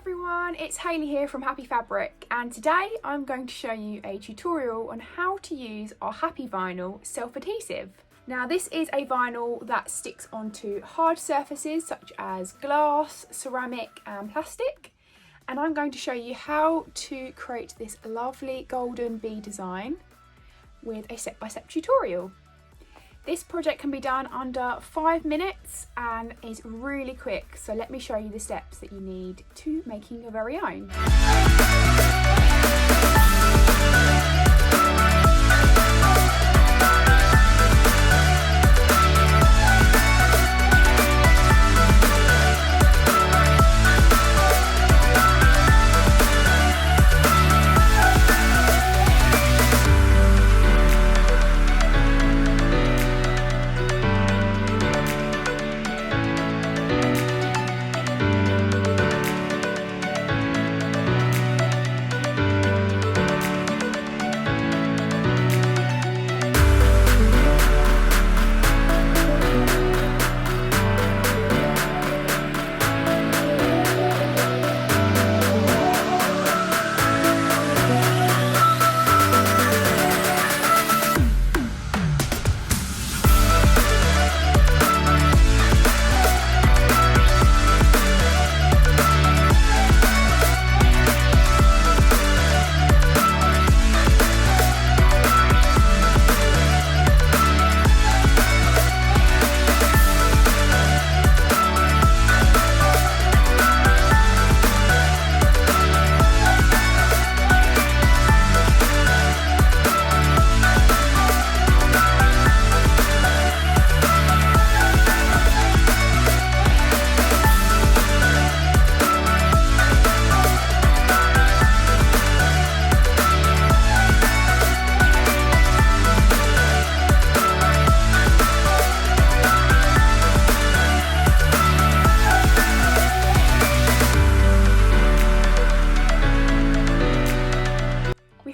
everyone, it's Hayley here from HappyFabric, and today I'm going to show you a tutorial on how to use our HappyVinyl Self-Adhesive. Now this is a vinyl that sticks onto hard surfaces such as glass, ceramic and plastic, and I'm going to show you how to create this lovely golden bee design with a step-by-step tutorial. This project can be done under 5 minutes and is really quick, so let me show you the steps that you need to making your very own.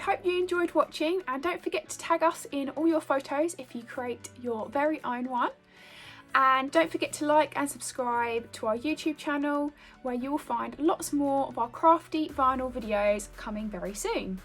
Hope you enjoyed watching, and don't forget to tag us in all your photos if you create your very own one, and don't forget to like and subscribe to our YouTube channel where you will find lots more of our crafty vinyl videos coming very soon.